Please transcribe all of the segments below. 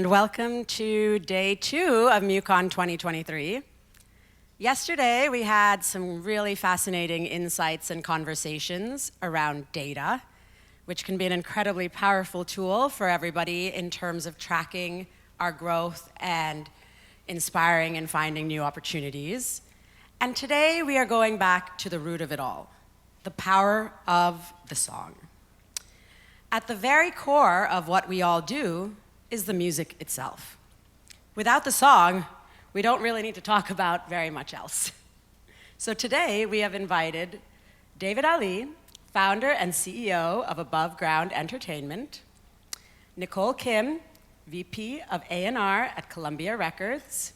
and welcome to day 2 of MUCON 2023. Yesterday, we had some really fascinating insights and conversations around data, which can be an incredibly powerful tool for everybody in terms of tracking our growth and inspiring and finding new opportunities. And today, we are going back to the root of it all, the power of the song. At the very core of what we all do is the music itself. Without the song, we don't really need to talk about very much else. So today, we have invited David Ali, founder and CEO of Above Ground Entertainment, Nicole Kim, VP of A&R at Columbia Records,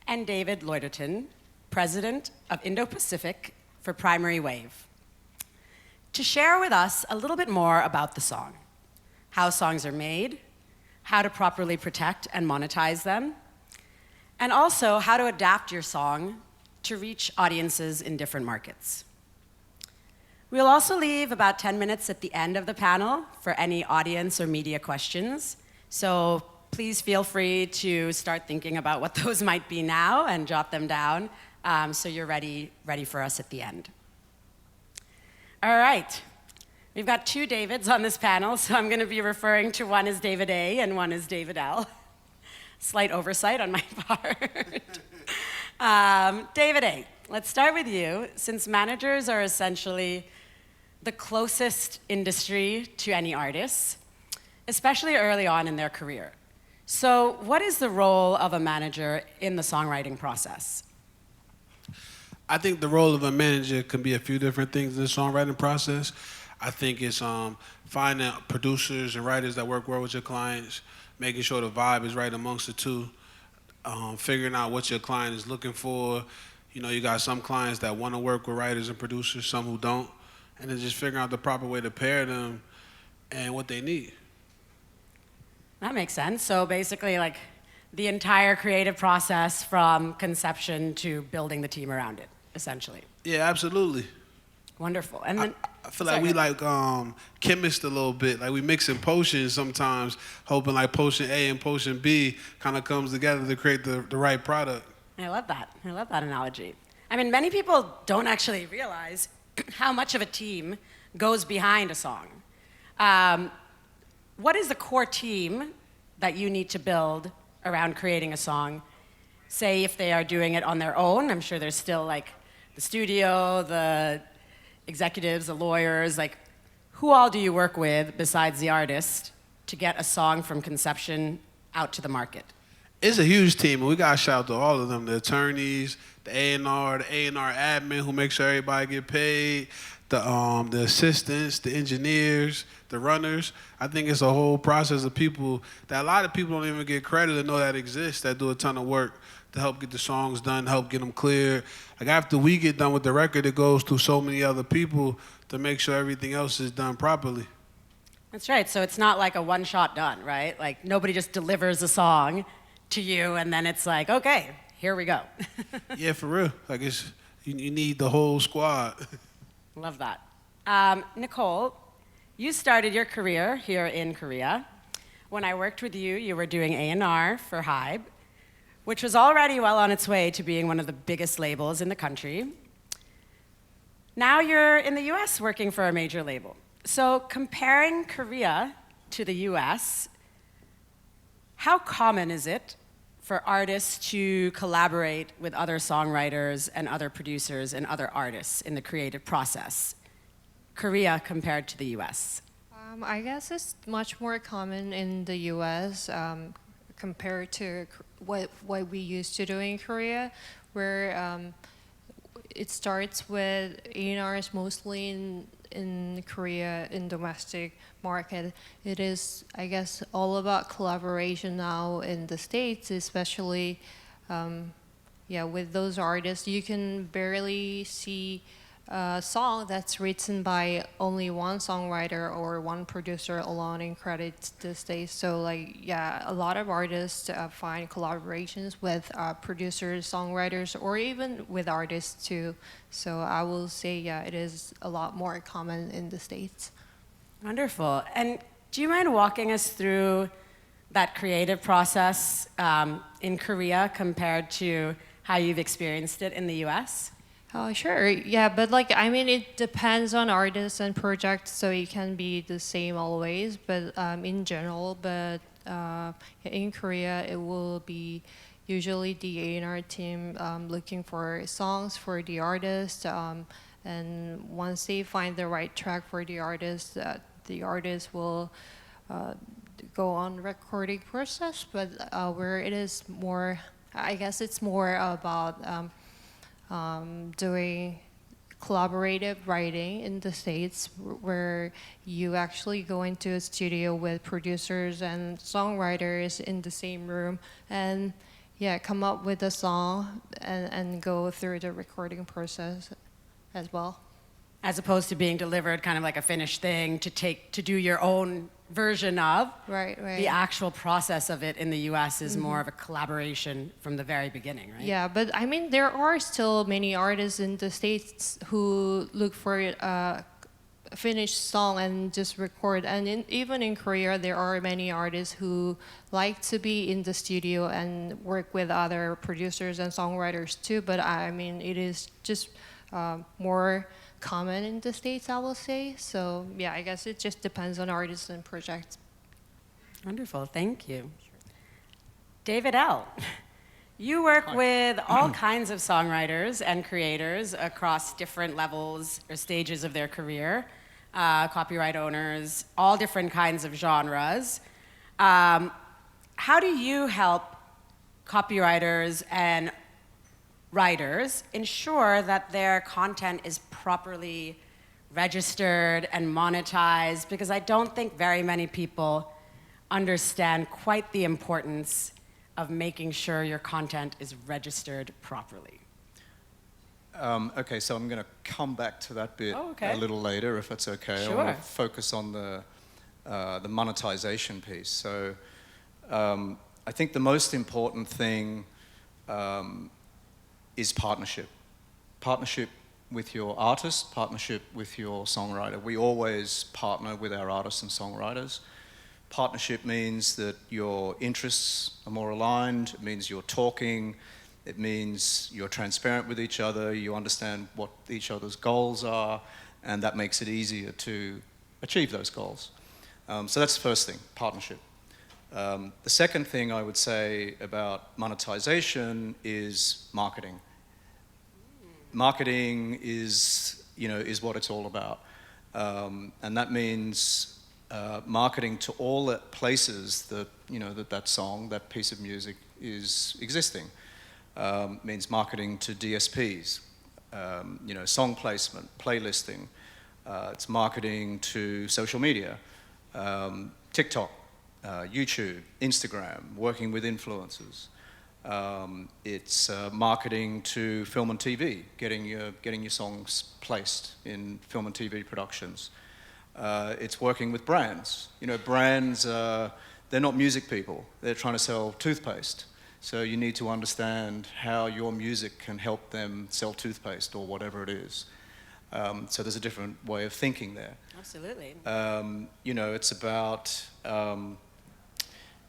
and David Loiterton, president of Indo-Pacific for Primary Wave, to share with us a little bit more about the song, how songs are made, how to properly protect and monetize them, and also how to adapt your song to reach audiences in different markets. We'll also leave about 10 minutes at the end of the panel for any audience or media questions, so please feel free to start thinking about what those might be now and jot them down so you're ready for us at the end. All right, we've got 2 Davids on this panel, so I'm going to be referring to one as David A and one as David L. Slight oversight on my part. David A, let's start with you, since managers are essentially the closest industry to any artists, especially early on in their career. So what is the role of a manager in the songwriting process? I think the role of a manager can be a few different things in the songwriting process. I think it's finding producers and writers that work well with your clients, making sure the vibe is right amongst the two, figuring out what your client is looking for. You know, you got some clients that want to work with writers and producers, some who don't, and then just figuring out the proper way to pair them and what they need. That makes sense. So basically, like, the entire creative process from conception to building the team around it, essentially. Yeah, absolutely. Wonderful. And then I feel like we like chemists a little bit. Like we mixing potions sometimes, hoping like potion A and potion B kind of comes together to create the right product. I love that. I love that analogy. I mean, many people don't actually realize how much of a team goes behind a song. What is the core team that you need to build around creating a song? Say if they are doing it on their own, I'm sure there's still like the studio, the executives, the lawyers, like who all do you work with besides the artist to get a song from conception out to the market? It's a huge team, and we got to shout out to all of them, the attorneys, the A&R admin who make sure everybody get paid, the assistants, the engineers, the runners. I think it's a whole process of people that a lot of people don't even get credit to know that exists, that do a ton of work to help get the songs done, help get them cleared. Like after we get done with the record, it goes through so many other people to make sure everything else is done properly. That's right. So it's not like a one-shot done, right? Like nobody just delivers a song to you and then it's like, okay, here we go. Yeah, for real. Like you need the whole squad. Love that. Nicole, you started your career here in Korea. When I worked with you, you were doing A&R for Hybe, which was already well on its way to being one of the biggest labels in the country. Now you're in the US working for a major label. So comparing Korea to the US, how common is it for artists to collaborate with other songwriters and other producers and other artists in the creative process? Korea compared to the US? I guess it's much more common in the US compared to what we used to do in Korea, where it starts with A&Rs mostly in Korea, in domestic market. It is, I guess, all about collaboration now in the States, especially with those artists. You can barely see a song that's written by only one songwriter or one producer alone in credits these days. So a lot of artists find collaborations with producers, songwriters, or even with artists too. So I will say, it is a lot more common in the States. Wonderful. And do you mind walking us through that creative process in Korea compared to how you've experienced it in the US? Oh, sure. Yeah, but like, I mean, it depends on artists and projects, so it can be the same always, but in general, but in Korea, it will be usually the A&R team looking for songs for the artist, and once they find the right track for the artist will go on recording process, but where it is more, I guess it's more about doing collaborative writing in the States, where you actually go into a studio with producers and songwriters in the same room and come up with a song and go through the recording process as well. As opposed to being delivered kind of like a finished thing to do your own version of. Right. The actual process of it in the US is more of a collaboration from the very beginning, right? Yeah, but I mean, there are still many artists in the States who look for a finished song and just record. And even in Korea, there are many artists who like to be in the studio and work with other producers and songwriters too. But I mean, it is just more common in the States, I will say. So yeah, I guess it just depends on artists and projects. Wonderful, thank you. David L., you work with all kinds of songwriters and creators across different levels or stages of their career, copyright owners, all different kinds of genres. How do you help copywriters and writers ensure that their content is properly registered and monetized? Because I don't think very many people understand quite the importance of making sure your content is registered properly. Okay, so I'm going to come back to that bit a little later, if that's okay. Sure. I want to focus on the monetization piece. So I think the most important thing is partnership. Partnership with your artist, partnership with your songwriter. We always partner with our artists and songwriters. Partnership means that your interests are more aligned, it means you're talking, it means you're transparent with each other, you understand what each other's goals are, and that makes it easier to achieve those goals. So that's the first thing, partnership. The second thing I would say about monetization is marketing. Marketing is what it's all about, and that means marketing to all the places that that song, that piece of music is existing. Means marketing to DSPs, song placement, playlisting. It's marketing to social media, TikTok, YouTube, Instagram, working with influencers. It's marketing to film and TV, getting your songs placed in film and TV productions. It's working with brands. Brands, they're not music people. They're trying to sell toothpaste. So you need to understand how your music can help them sell toothpaste or whatever it is. So there's a different way of thinking there. Absolutely.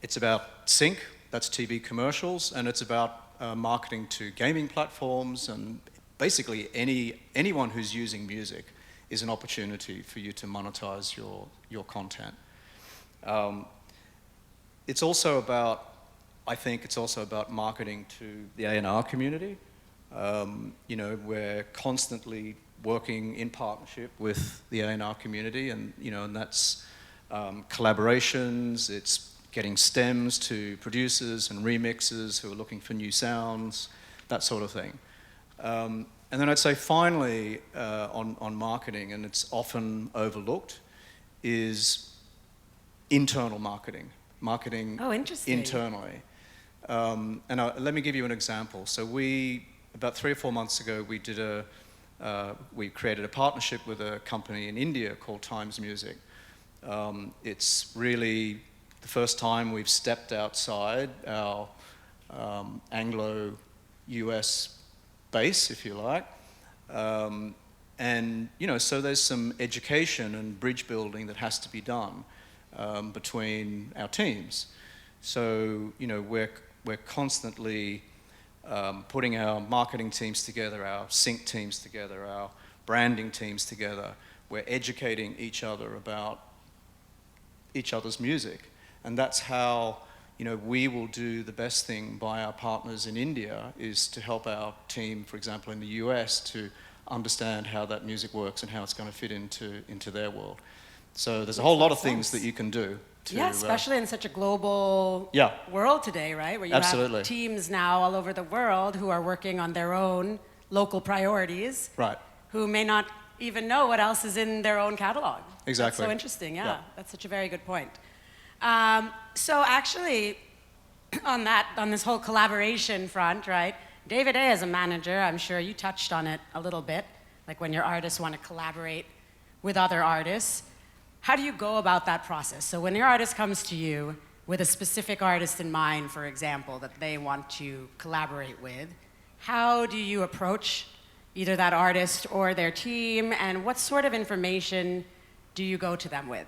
It's about sync. That's TV commercials, and it's about marketing to gaming platforms, and basically anyone who's using music is an opportunity for you to monetize your content. It's also about marketing to the A&R community. We're constantly working in partnership with the A&R community, and that's collaborations. It's getting stems to producers and remixers who are looking for new sounds, that sort of thing. And then I'd say finally on marketing, and it's often overlooked, is internal marketing. Marketing internally. And let me give you an example. So about 3 or 4 months ago, we created a partnership with a company in India called Times Music. It's really the first time we've stepped outside our Anglo-US base, if you like. So there's some education and bridge building that has to be done between our teams. So, you know, we're constantly putting our marketing teams together, our sync teams together, our branding teams together. We're educating each other about each other's music. And that's how, you know, we will do the best thing by our partners in India, is to help our team, for example, in the US, to understand how that music works and how it's going to fit into their world. So there's a whole lot of things that you can do. Yeah, especially in such a global world today, right? Where you have teams now all over the world who are working on their own local priorities. Right. Who may not even know what else is in their own catalog. Exactly. That's so interesting, yeah. That's such a very good point. So actually, on this whole collaboration front, right? David A. as a manager, I'm sure you touched on it a little bit, like when your artists want to collaborate with other artists. How do you go about that process? So when your artist comes to you with a specific artist in mind, for example, that they want to collaborate with, how do you approach either that artist or their team, and what sort of information do you go to them with?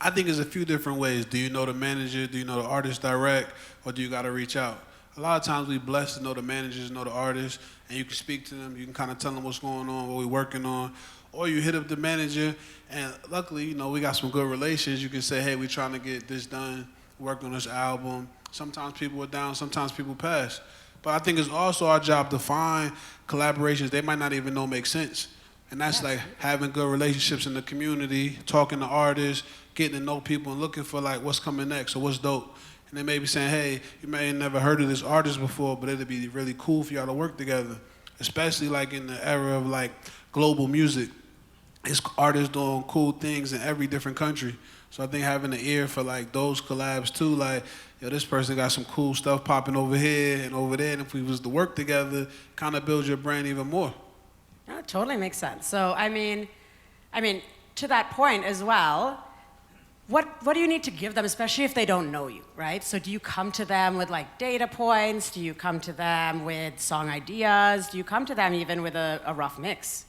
I think there's a few different ways. Do you know the manager? Do you know the artist direct? Or do you got to reach out? A lot of times we're blessed to know the managers, know the artists, and you can speak to them. You can kind of tell them what's going on, what we're working on. Or you hit up the manager, and luckily, you know, we got some good relations. You can say, hey, we're trying to get this done, work on this album. Sometimes people are down, sometimes people pass. But I think it's also our job to find collaborations they might not even know make sense. And that's like having good relationships in the community, talking to artists, getting to know people and looking for like what's coming next or what's dope. And they may be saying, hey, you may have never heard of this artist before, but it'd be really cool for y'all to work together. Especially like in the era of like global music. It's artists doing cool things in every different country. So I think having an ear for like those collabs too, like, yo, this person got some cool stuff popping over here and over there, and if we was to work together, kind of build your brand even more. That totally makes sense. So I mean, to that point as well, what do you need to give them, especially if they don't know you, right? So do you come to them with like data points? Do you come to them with song ideas? Do you come to them even with a rough mix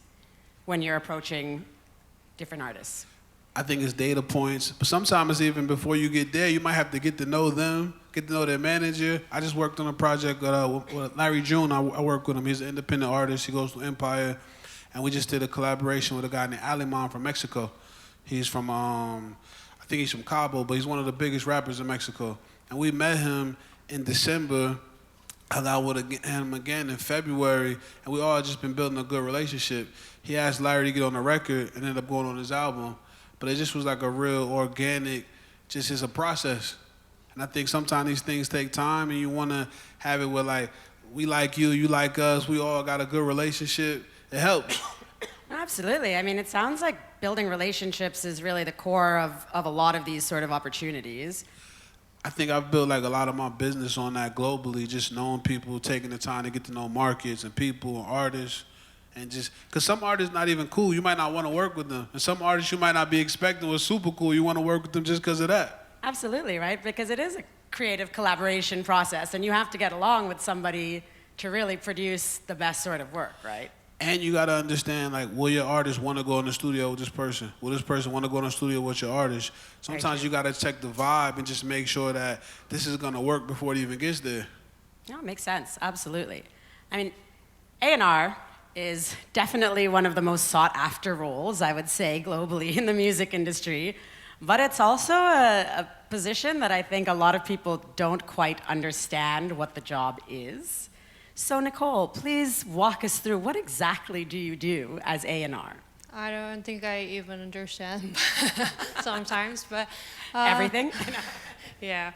when you're approaching different artists? I think it's data points, but sometimes it's even before you get there, you might have to get to know them, get to know their manager. I just worked on a project with Larry June. I work with him. He's an independent artist. He goes to Empire, and we just did a collaboration with a guy named Alemán from Mexico. He's from, I think he's from Cabo, but he's one of the biggest rappers in Mexico. And we met him in December. I got with him again in February, and we all just been building a good relationship. He asked Larry to get on the record and ended up going on his album. But it just was like a real organic, just as a process. And I think sometimes these things take time, and you want to have it where like, we like you, you like us, we all got a good relationship. It helps. Absolutely. I mean, it sounds like building relationships is really the core of a lot of these sort of opportunities. I think I've built like a lot of my business on that globally, just knowing people, taking the time to get to know markets and people and artists. And just, because some artists not even cool, you might not want to work with them. And some artists you might not be expecting was super cool, you want to work with them just because of that. Absolutely, right? Because it is a creative collaboration process, and you have to get along with somebody to really produce the best sort of work, right? And you got to understand, like, will your artist want to go in the studio with this person? Will this person want to go in the studio with your artist? Sometimes you got to check the vibe and just make sure that this is going to work before it even gets there. Yeah, it makes sense, absolutely. I mean, A&R is definitely one of the most sought after roles, I would say, globally in the music industry. But it's also a position that I think a lot of people don't quite understand what the job is. So Nicole, please walk us through, what exactly do you do as A&R? I don't think I even understand sometimes, but... Everything? Yeah,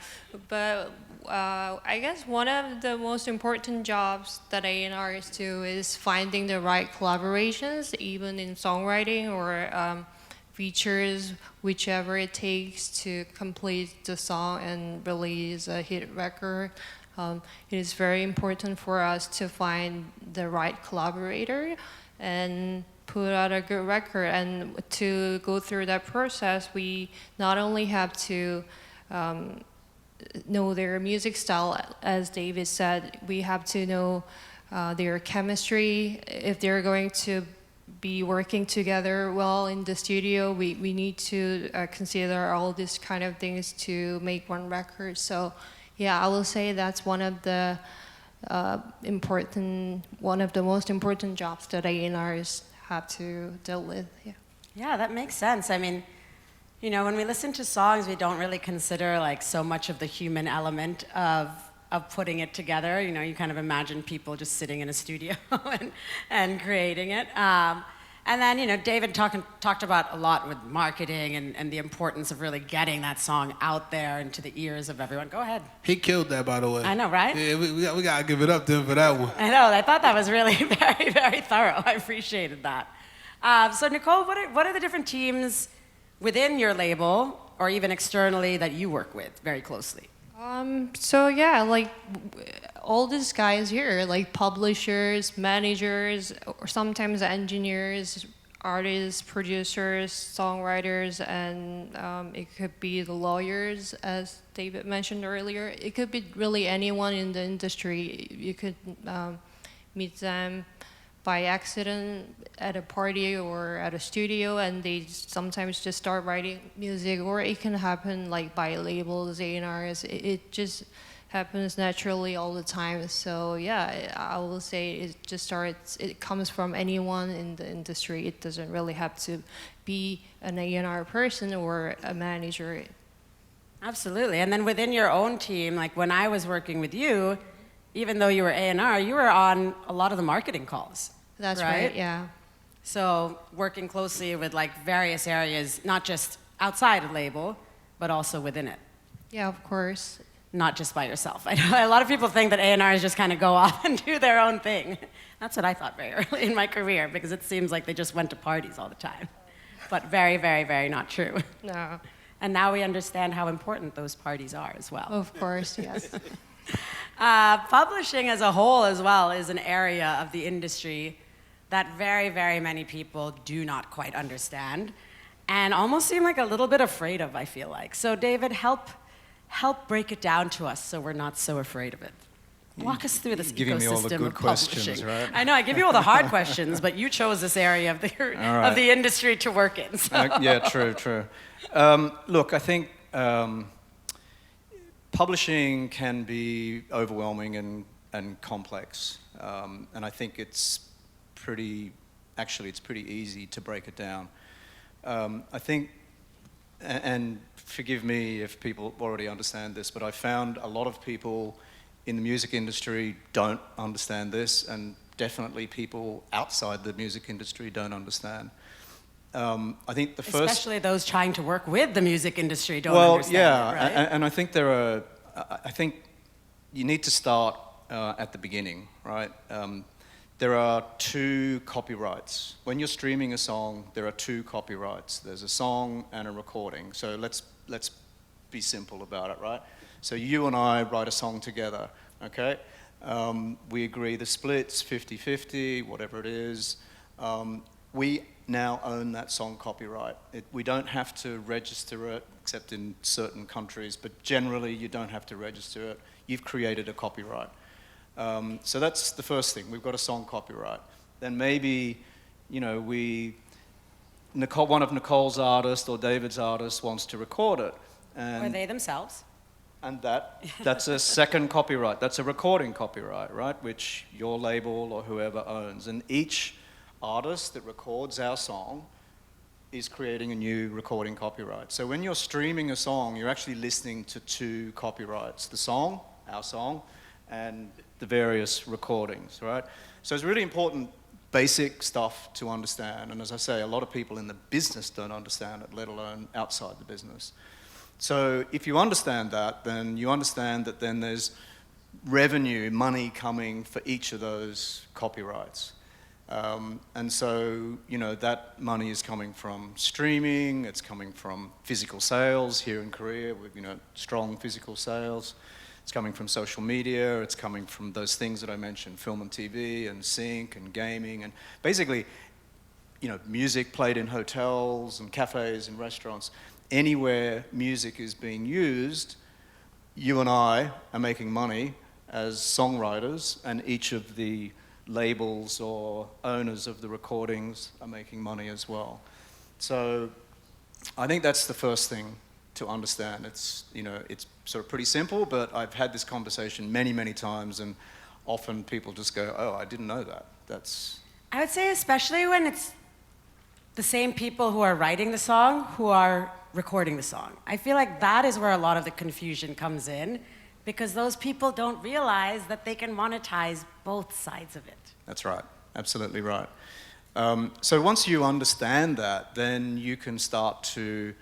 but I guess one of the most important jobs that A&Rs do is finding the right collaborations, even in songwriting or features, whichever it takes to complete the song and release a hit record. It is very important for us to find the right collaborator and put out a good record. And to go through that process, we not only have to know their music style, as David said, we have to know their chemistry, if they're going to be working together well in the studio. We need to consider all these kind of things to make one record. So yeah, I will say that's one of the most important jobs that A&Rs have to deal with. Yeah. Yeah, that makes sense. I mean, you know, when we listen to songs, we don't really consider like so much of the human element of putting it together. You know, you kind of imagine people just sitting in a studio and creating it. And then, you know, David talked about a lot with marketing and the importance of really getting that song out there into the ears of everyone. Go ahead. He killed that, by the way. I know, right? Yeah, we got to give it up to him for that one. I know. I thought that was really very, very thorough. I appreciated that. So, Nicole, what are the different teams within your label or even externally that you work with very closely? So yeah, like all these guys here, like publishers, managers, or sometimes engineers, artists, producers, songwriters, and it could be the lawyers, as David mentioned earlier. It could be really anyone in the industry. You could meet them by accident at a party or at a studio, and they sometimes just start writing music, or it can happen like by labels, A&Rs. It just happens naturally all the time. So yeah, I will say it comes from anyone in the industry. It doesn't really have to be an A&R person or a manager. Absolutely. And then within your own team, like when I was working with you, even though you were A&R, you were on a lot of the marketing calls. That's right, yeah. So working closely with like various areas, not just outside a label, but also within it. Yeah, of course. Not just by yourself. I know a lot of people think that A&Rs just kind of go off and do their own thing. That's what I thought very early in my career, because it seems like they just went to parties all the time. But very, very, very not true. No. And now we understand how important those parties are as well. Of course, yes. Publishing as a whole as well is an area of the industry that very, very many people do not quite understand and almost seem like a little bit afraid of, I feel like. So David, help break it down to us so we're not so afraid of it. Walk us through this giving ecosystem me all the good of publishing. questions, right? I know, I give you all the hard questions, but you chose this area of the industry to work in. So. Yeah, true. Look, I think publishing can be overwhelming and complex, and I think it's pretty easy to break it down. I think, and forgive me if people already understand this, but I found a lot of people in the music industry don't understand this, and definitely people outside the music industry don't understand. I think the first... Especially those trying to work with the music industry don't understand it, right? And I think I think you need to start at the beginning, right? There are two copyrights. When you're streaming a song, there are two copyrights. There's a song and a recording. So let's be simple about it, right? So you and I write a song together, okay? We agree the split's 50-50, whatever it is. We now own that song copyright. We don't have to register it, except in certain countries, but generally you don't have to register it. You've created a copyright. So that's the first thing. We've got a song copyright. Then maybe, you know, one of Nicole's artists or David's artists wants to record it. Or they themselves. And that's a second copyright. That's a recording copyright, right? Which your label or whoever owns. And each artist that records our song is creating a new recording copyright. So when you're streaming a song, you're actually listening to two copyrights. The song, our song, and the various recordings, right? So it's really important basic stuff to understand. And as I say, a lot of people in the business don't understand it, let alone outside the business. So if you understand that, then you understand that then there's revenue, money coming for each of those copyrights. And so, you know, that money is coming from streaming, it's coming from physical sales here in Korea with, you know, strong physical sales. It's coming from social media, it's coming from those things that I mentioned, film and TV and sync and gaming and basically, you know, music played in hotels and cafes and restaurants. Anywhere music is being used, you and I are making money as songwriters, and each of the labels or owners of the recordings are making money as well. So I think that's the first thing to understand. It's, you know, it's sort of pretty simple, but I've had this conversation many, many times, and often people just go, oh, I didn't know that. That's... I would say especially when it's the same people who are writing the song who are recording the song. I feel like that is where a lot of the confusion comes in, because those people don't realize that they can monetize both sides of it. That's right, absolutely right. So once you understand that, then you can start to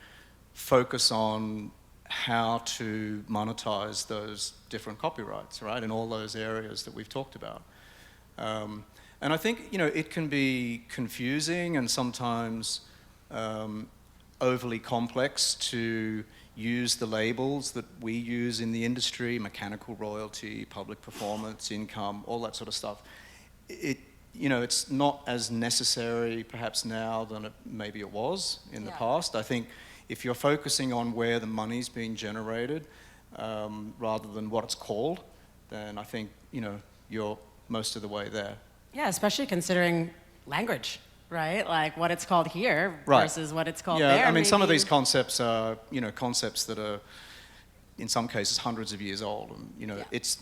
focus on how to monetize those different copyrights, right, in all those areas that we've talked about. And I think, you know, it can be confusing and sometimes overly complex to use the labels that we use in the industry, mechanical royalty, public performance, income, all that sort of stuff. You know, it's not as necessary perhaps now than maybe it was in the past. I think if you're focusing on where the money's being generated rather than what it's called, then I think, you know, you're most of the way there. Yeah, especially considering language, right? Like what it's called here Right. versus what it's called yeah, there. I mean, some of maybe. these concepts are, you know, concepts that are, in some cases, hundreds of years old. And, you know, it's,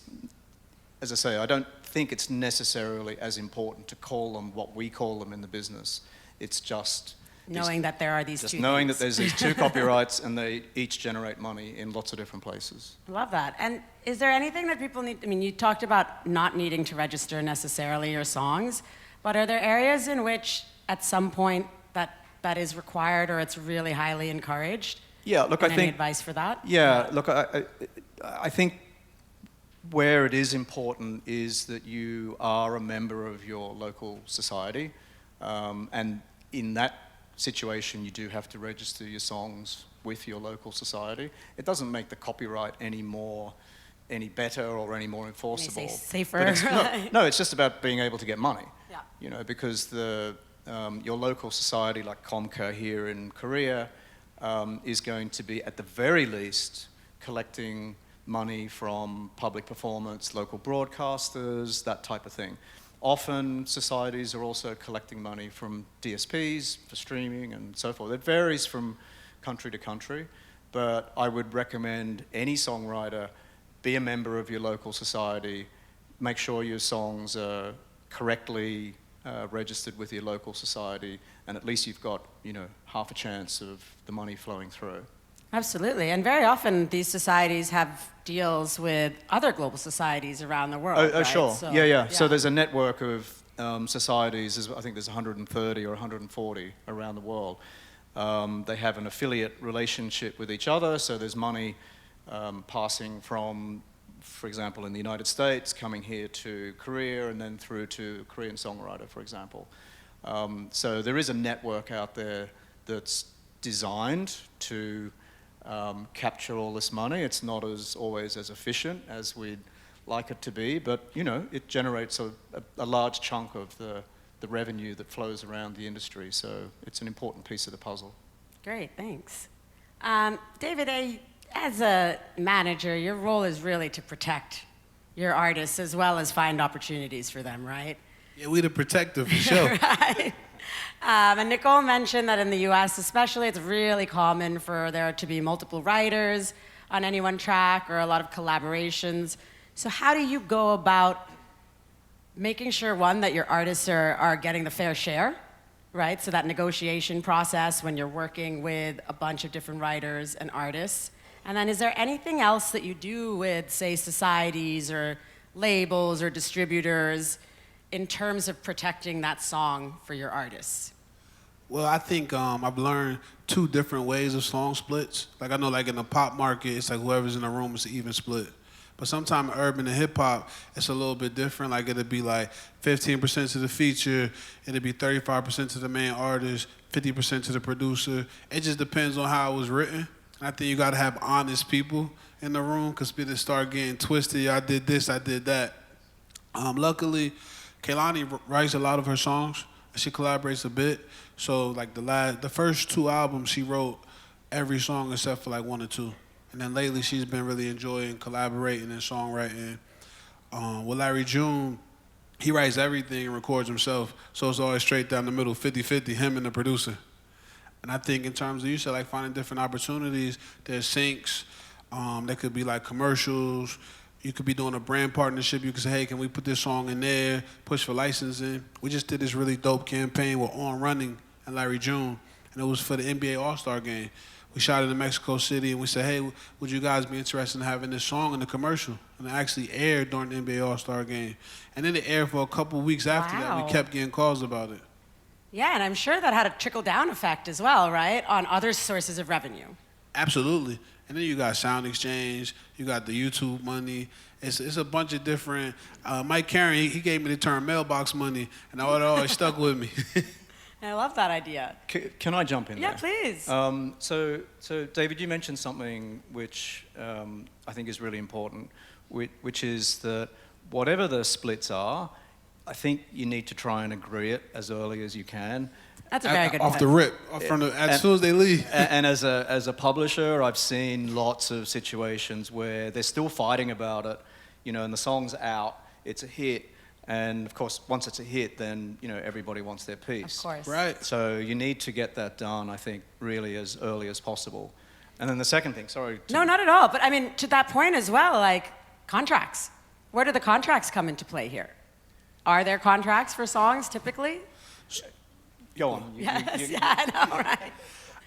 as I say, I don't think it's necessarily as important to call them what we call them in the business. It's just... knowing that there are these just two knowing things. that there's these two copyrights and they each generate money in lots of different places. Love that. And is there anything that people need, I mean, you talked about not needing to register necessarily your songs, but are there areas in which at some point that is required or it's really highly encouraged? Yeah, look, And I any think... advice for that? Yeah, look, I think where it is important is that you are a member of your local society, and in that situation you do have to register your songs with your local society. It doesn't make the copyright any better or any more enforceable. May say safer. But it's, no, it's just about being able to get money. Yeah. You know, because your local society, like Comca here in Korea, is going to be at the very least collecting money from public performance, local broadcasters, that type of thing. Often societies are also collecting money from DSPs for streaming and so forth. It varies from country to country, but I would recommend any songwriter be a member of your local society, make sure your songs are correctly registered with your local society, and at least you've got, you know, half a chance of the money flowing through. Absolutely. And very often these societies have deals with other global societies around the world. Oh, right? sure. So, Yeah. So there's a network of societies. I think there's 130 or 140 around the world. They have an affiliate relationship with each other, so there's money passing from, for example, in the United States, coming here to Korea and then through to a Korean songwriter, for example. So there is a network out there that's designed to capture all this money. It's not always as efficient as we'd like it to be, but, you know, it generates a large chunk of the revenue that flows around the industry, so it's an important piece of the puzzle. Great, thanks. David, as a manager, your role is really to protect your artists as well as find opportunities for them, right? Yeah, we the protector for sure. Right. And Nicole mentioned that in the US especially, it's really common for there to be multiple writers on any one track or a lot of collaborations. So how do you go about making sure, one, that your artists are getting the fair share, right? So that negotiation process when you're working with a bunch of different writers and artists. And then is there anything else that you do with, say, societies or labels or distributors in terms of protecting that song for your artists? Well, I think I've learned two different ways of song splits. Like I know, like in the pop market, it's like whoever's in the room is an even split. But sometimes urban and hip hop, it's a little bit different. Like it'll be like 15% to the feature, it'll be 35% to the main artist, 50% to the producer. It just depends on how it was written. I think you gotta have honest people in the room, because people start getting twisted. I did this, I did that. Luckily, Kehlani writes a lot of her songs, and she collaborates a bit. So like the first two albums, she wrote every song except for like one or two. And then lately, she's been really enjoying collaborating and songwriting. With Larry June, he writes everything and records himself. So it's always straight down the middle, 50-50, him and the producer. And I think in terms of, you said, like finding different opportunities, there's syncs, there could be like commercials, you could be doing a brand partnership, you could say, hey, can we put this song in there, push for licensing. We just did this really dope campaign with On Running and Larry June, and it was for the NBA All-Star game. We shot it in Mexico City, and we said, hey, would you guys be interested in having this song in the commercial? And it actually aired during the NBA All-Star game. And then it aired for a couple weeks after that. Wow. We kept getting calls about it. Yeah, and I'm sure that had a trickle-down effect as well, right, on other sources of revenue. Absolutely. And then you got Sound Exchange, you got the YouTube money. It's a bunch of different. Mike Carey, he gave me the term mailbox money, and it always stuck with me. I love that idea. Can I jump in there? Yeah, please. So David, you mentioned something which I think is really important, which is that whatever the splits are, I think you need to try and agree it as early as you can. That's a very good Off point. the rip, as soon as they leave. And as a publisher, I've seen lots of situations where they're still fighting about it, and the song's out, it's a hit, and of course, once it's a hit, then everybody wants their piece. Of course. Right. So you need to get that done, I think, really as early as possible. And then the second thing, sorry. No, not at all. But I mean, to that point as well, like contracts. Where do the contracts come into play here? Are there contracts for songs typically? Go on. Yes, yeah, I know, right?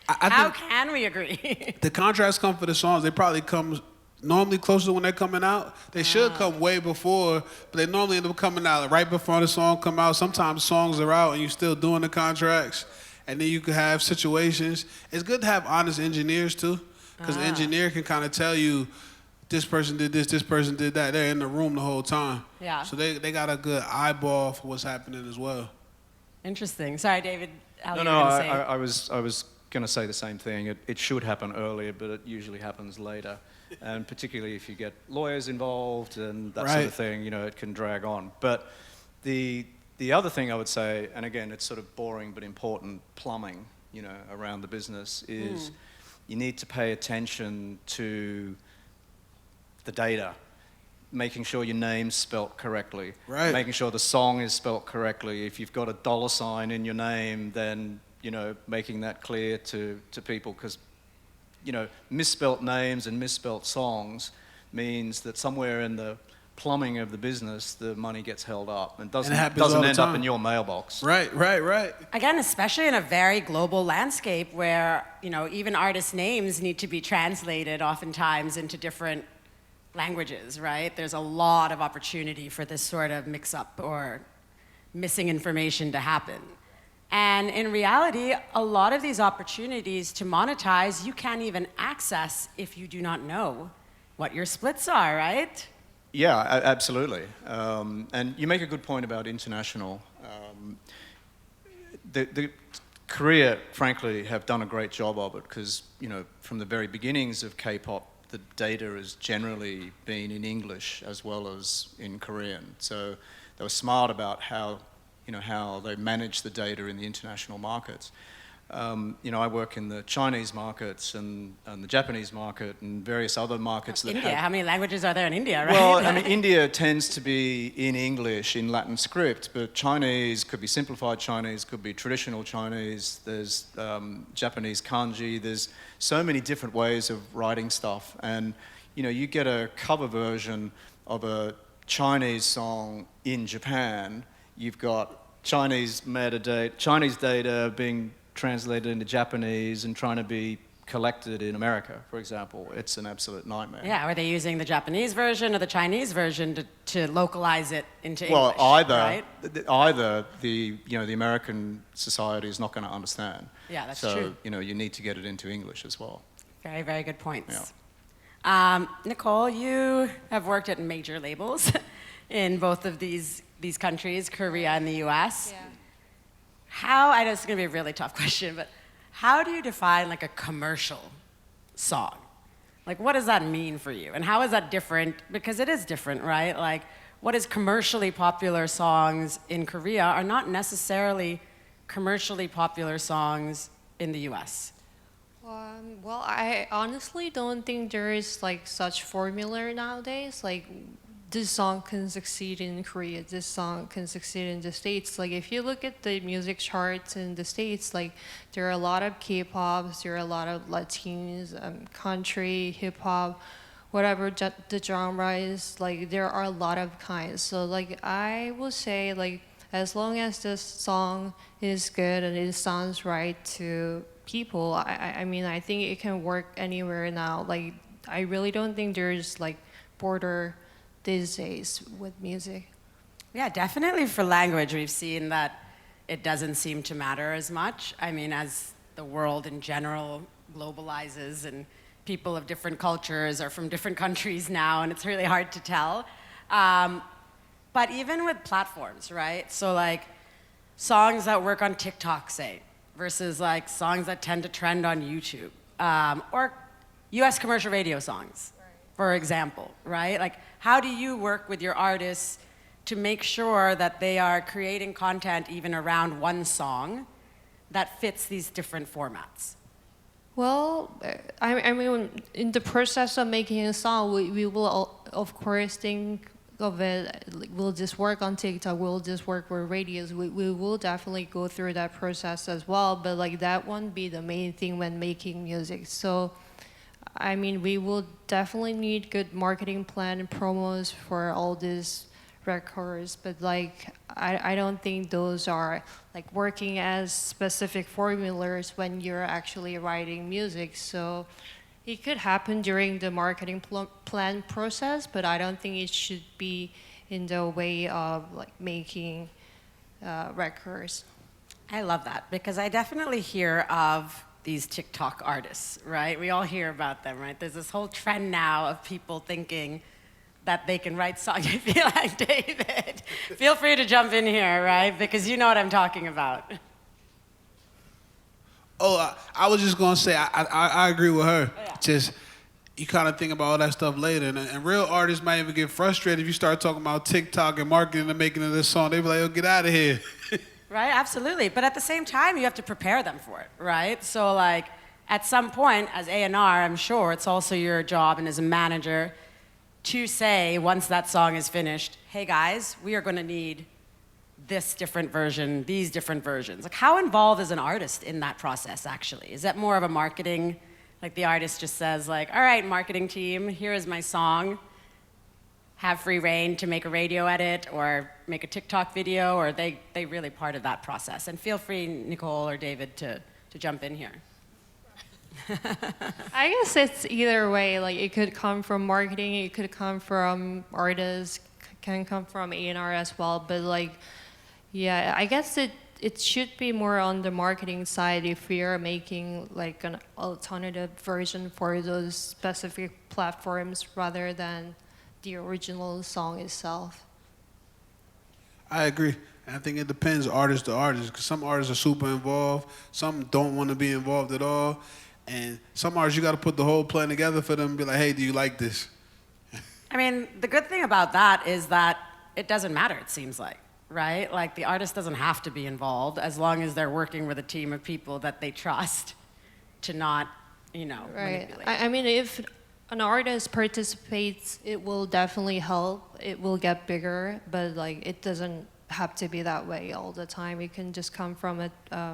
I How think can we agree? the contracts come for the songs. They probably come normally closer when they're coming out. They should come way before, but they normally end up coming out right before the song come out. Sometimes songs are out and you're still doing the contracts. And then you could have situations. It's good to have honest engineers too, because the engineer can kind of tell you, this person did this person did that. They're in the room the whole time. Yeah. So they got a good eyeball for what's happening as well. Interesting. Sorry, David. No, I was going to say the same thing. It should happen earlier, but it usually happens later. And particularly if you get lawyers involved and that sort of thing, it can drag on. But the other thing I would say, and again, it's sort of boring but important plumbing, around the business, is you need to pay attention to the data, making sure your name's spelt correctly, making sure the song is spelt correctly. If you've got a $ in your name, then making that clear to people, because misspelt names and misspelt songs means that somewhere in the plumbing of the business, the money gets held up and doesn't end up in your mailbox. Right. Again, especially in a very global landscape where even artists' names need to be translated oftentimes into different languages, right? There's a lot of opportunity for this sort of mix-up or missing information to happen. And in reality, a lot of these opportunities to monetize, you can't even access if you do not know what your splits are, right? Yeah, absolutely. And you make a good point about international. The Korea, frankly, have done a great job of it because, from the very beginnings of K-pop, the data has generally been in English as well as in Korean. So they were smart about how they manage the data in the international markets. I work in the Chinese markets and the Japanese market and various other markets. India, how many languages are there in India, right? Well, India tends to be in English, in Latin script, but Chinese could be simplified Chinese, could be traditional Chinese, there's Japanese kanji, there's so many different ways of writing stuff. And, you get a cover version of a Chinese song in Japan, you've got Chinese data being translated into Japanese and trying to be collected in America, for example. It's an absolute nightmare. Yeah, are they using the Japanese version or the Chinese version to localize it into Well, English? Right? either the American society is not going to understand. Yeah, that's so, true. You need to get it into English as well. Very, very good points. Yeah. Nicole, you have worked at major labels in both of these countries, Korea and the US. Yeah. I know it's going to be a really tough question, but how do you define like a commercial song? Like, what does that mean for you? And how is that different? Because it is different, right? Like, what is commercially popular songs in Korea are not necessarily commercially popular songs in the US. Well, I honestly don't think there is like such formula nowadays. Like, this song can succeed in Korea, this song can succeed in the States. Like if you look at the music charts in the States, like there are a lot of K-pops, there are a lot of Latinos, country, hip-hop, whatever the genre is, like there are a lot of kinds. So like I will say like as long as this song is good and it sounds right to people, I mean I think it can work anywhere now. Like I really don't think there's like border these days with music. Yeah, definitely for language, we've seen that it doesn't seem to matter as much. I mean, as the world in general globalizes and people of different cultures are from different countries now, and it's really hard to tell. But even with platforms, right? So like songs that work on TikTok, say, versus like songs that tend to trend on YouTube, or US commercial radio songs, for example, right? Like, how do you work with your artists to make sure that they are creating content even around one song that fits these different formats? Well, I mean, in the process of making a song, we will, of course, think of it, like, will this work on TikTok, will this work with radios? We will definitely go through that process as well, but like that won't be the main thing when making music. So, I mean, we will definitely need good marketing plan and promos for all these records, but like I don't think those are like working as specific formulas when you're actually writing music. So it could happen during the marketing plan process, but I don't think it should be in the way of like making records. I love that because I definitely hear of these TikTok artists, right? We all hear about them, right? There's this whole trend now of people thinking that they can write songs. I feel like David, feel free to jump in here, right? Because you know what I'm talking about. Oh, I was just gonna say I agree with her. Oh, yeah. Just you kind of think about all that stuff later, and real artists might even get frustrated if you start talking about TikTok and marketing and making of this song. They be like, "Oh, get out of here." Right, absolutely. But at the same time, you have to prepare them for it, right? So like, at some point, as A&R, I'm sure it's also your job and as a manager to say, once that song is finished, hey guys, we are gonna need this different version, these different versions. Like, how involved is an artist in that process, actually? Is that more of a marketing, like the artist just says like, all right, marketing team, here is my song, have free reign to make a radio edit or make a TikTok video, or they really part of that process? And feel free, Nicole or David, to jump in here. I guess it's either way. Like it could come from marketing, it could come from artists, can come from A&R as well. But like, yeah, I guess it should be more on the marketing side if we are making like an alternative version for those specific platforms rather than the original song itself. I agree. And I think it depends artist to artist, because some artists are super involved, some don't want to be involved at all, and some artists you got to put the whole plan together for them and be like, hey, do you like this? I mean, the good thing about that is that it doesn't matter, it seems like, right? Like the artist doesn't have to be involved as long as they're working with a team of people that they trust to not, Right. manipulate. I mean, if an artist participates, it will definitely help. It will get bigger, but like it doesn't have to be that way all the time. It can just come from an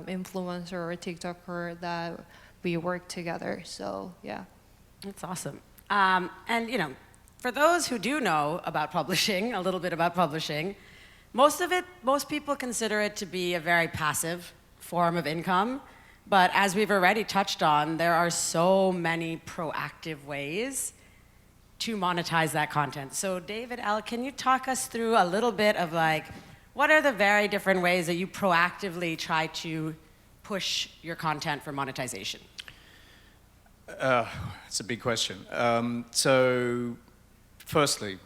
influencer or a TikToker that we work together. So yeah. That's awesome. And for those who do know about publishing, a little bit about publishing, most people consider it to be a very passive form of income. But as we've already touched on, there are so many proactive ways to monetize that content. So David, L, can you talk us through a little bit of like, what are the very different ways that you proactively try to push your content for monetization? It's a big question. So firstly,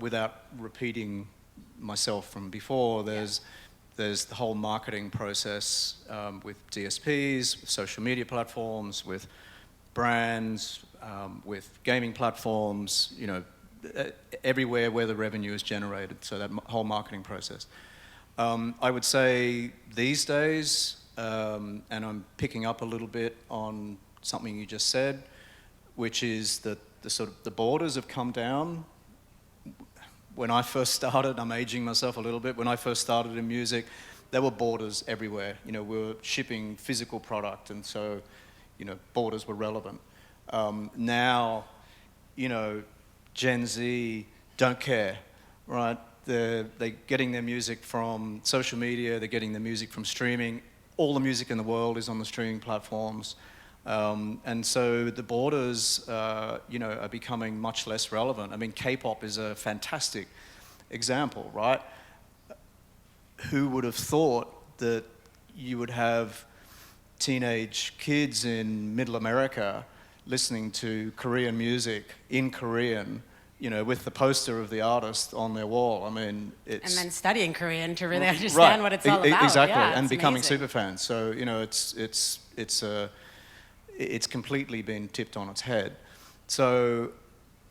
without repeating myself from before, there's the whole marketing process with DSPs, with social media platforms, with brands, with gaming platforms, everywhere where the revenue is generated, so that whole marketing process. I would say these days, and I'm picking up a little bit on something you just said, which is that the borders have come down. when I first started, I'm aging myself a little bit, when I first started in music, there were borders everywhere. You know, we were shipping physical product, and so, you know, borders were relevant. Now, you know, Gen Z don't care, right? They're getting their music from social media, they're getting their music from streaming. All the music in the world is on the streaming platforms. And so the borders, you know, are becoming much less relevant. I mean, K-pop is a fantastic example, right? Who would have thought that you would have teenage kids in Middle America listening to Korean music in Korean, you know, with the poster of the artist on their wall? I mean, it's... And then studying Korean to really understand what it's all about. Exactly, yeah, and becoming amazing. super fans. So, you know, it's completely been tipped on its head. So,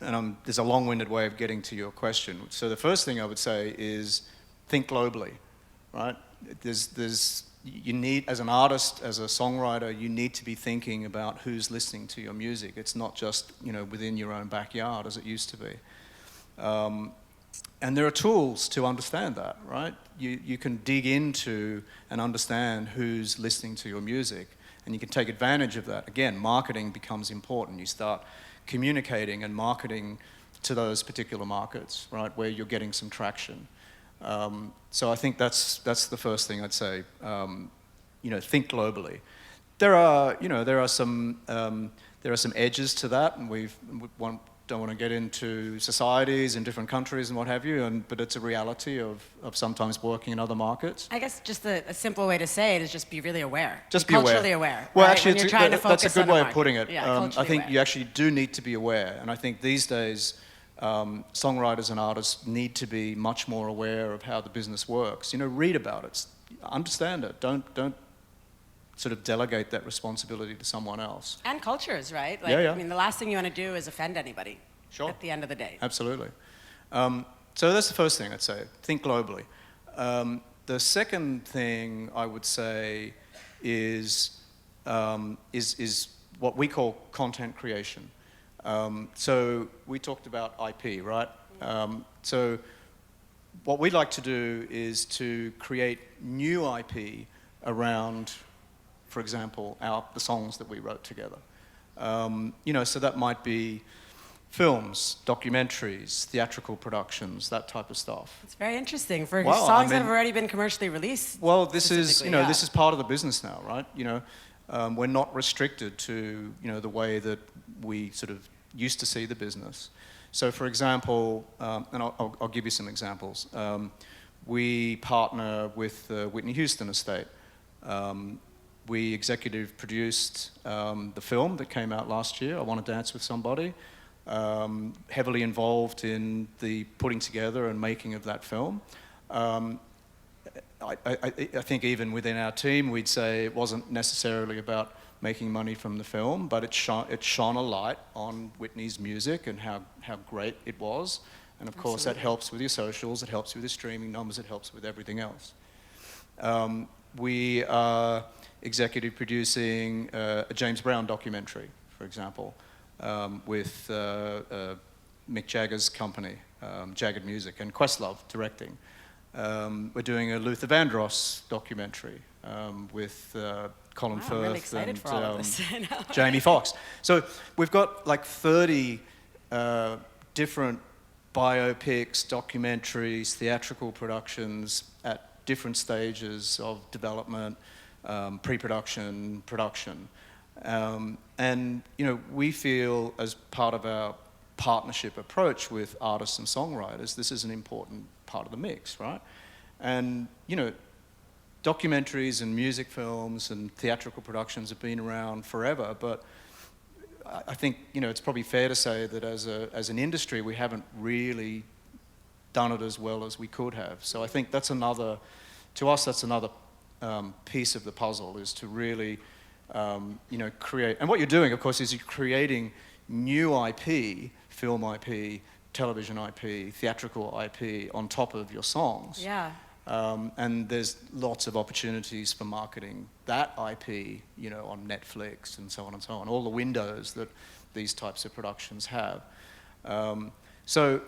and there's a long-winded way of getting to your question. So the first thing I would say is think globally, right? You need, as an artist, as a songwriter, you need to be thinking about who's listening to your music. It's not just, you know, within your own backyard as it used to be. And there are tools to understand that, right? You can dig into and understand who's listening to your music, and you can take advantage of that. Again, marketing becomes important. You start communicating and marketing to those particular markets, right, where you're getting some traction. So I think that's the first thing I'd say. You know, think globally. There are some edges to that, and don't want to get into societies in different countries and what have you, but it's a reality of sometimes working in other markets. I guess just a simple way to say it is just be really aware. Just be be culturally aware. Well, right? actually, When you're trying to that's a focus good on way of market. putting it. Yeah, I culturally think aware. you actually do need to be aware, and I think these days songwriters and artists need to be much more aware of how the business works. You know, read about it, understand it. Don't sort of delegate that responsibility to someone else. And cultures, right? Like, Yeah. I mean, the last thing you want to do is offend anybody. Sure. At the end of the day. Absolutely. So that's the first thing I'd say. Think globally. The second thing I would say is what we call content creation. So we talked about IP, right? So what we'd like to do is to create new IP around, for example, the songs that we wrote together. You know, so that might be films, documentaries, theatrical productions, that type of stuff. It's very interesting for Well, songs that have already been commercially released. Well, this is, you know, yeah. this is part of the business now, right? You know, we're not restricted to, you know, the way that we sort of used to see the business. So, for example, and I'll give you some examples. We partner with the Whitney Houston estate. We executive produced the film that came out last year, I Want to Dance with Somebody. Heavily involved in the putting together and making of that film. I think even within our team, we'd say it wasn't necessarily about making money from the film, but it shone a light on Whitney's music and how great it was. And of course, that helps with your socials, it helps with your streaming numbers, it helps with everything else. We are executive producing a James Brown documentary, for example. With Mick Jagger's company, Jagged Music, and Questlove directing. We're doing a Luther Vandross documentary with Colin Firth I'm really excited and for all of this. Jamie Foxx. So we've got like 30 different biopics, documentaries, theatrical productions at different stages of development, pre-production, production. And, you know, we feel as part of our partnership approach with artists and songwriters, this is an important part of the mix, right? And, you know, documentaries and music films and theatrical productions have been around forever, but I think, you know, it's probably fair to say that as an industry, we haven't really done it as well as we could have. So I think that's another piece of the puzzle, is to really you know, create, and what you're doing, of course, is you're creating new IP, film IP, television IP, theatrical IP on top of your songs. Yeah. And there's lots of opportunities for marketing that IP, you know, on Netflix and so on and so on, all the windows that these types of productions have. So,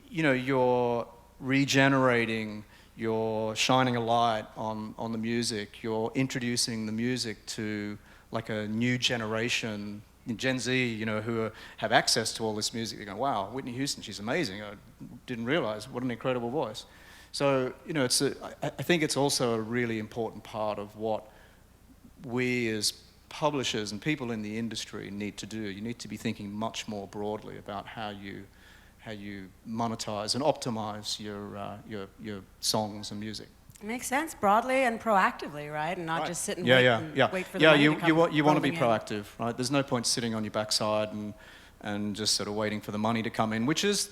you're regenerating, you're shining a light on the music, you're introducing the music to like a new generation, Gen Z, who have access to all this music. They go, wow, Whitney Houston, she's amazing. I didn't realize, what an incredible voice. So, I think it's also a really important part of what we as publishers and people in the industry need to do. You need to be thinking much more broadly about how you monetize and optimize your songs and music. It makes sense, broadly and proactively, right? And not just sit and wait for the money to come you want to be rolling in. proactive, right? There's no point sitting on your backside and just sort of waiting for the money to come in, which is